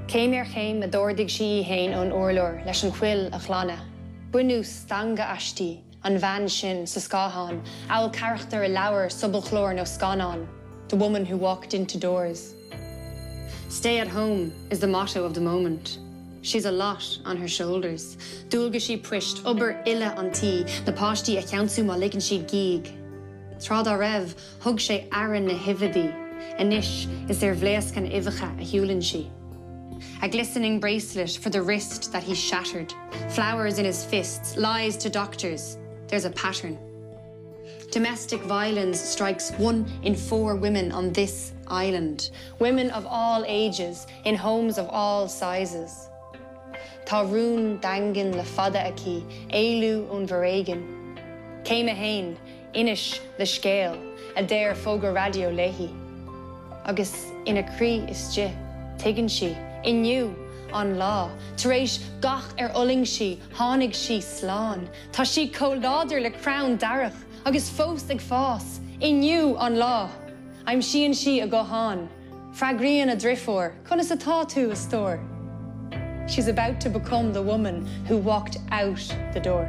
Céim ar chéim a dúirdigh sí héin ón urlór leis an chfuil a chlanna. Buinú stanga astí, an bhean sin sa scáthán, owl charachtar a leabhar subal chlór nó scanán, the woman who walked into doors. Stay at home is the motto of the moment. She's a lot on her shoulders. Dúilga sí prisht, uber ille an tí, na páistí a cheantsú má ligean siad gíg. Trád á raibh, thug sé aran na hividi, Anish is their vleascan ivacha a hiúlann sí. A glistening bracelet for the wrist that he shattered. Flowers in his fists, lies to doctors. There's a pattern. Domestic violence strikes 1 in 4 women on this island. Women of all ages, in homes of all sizes. Tá rún dangin le fada aki, éilú ón bharégan. Céim a hain, inis le scéal, a déir fógar radio lehi. Agus ina crí is je, tegan si, inniu, an lá, taréis gach ulling si, hánig si slán. Tá si cóláidir le crown darach, agus fós ag fás, inniu an lá. I'm she and she a gohan, fragrian a drifor, conas a tatu a store. She's about to become the woman who walked out the door.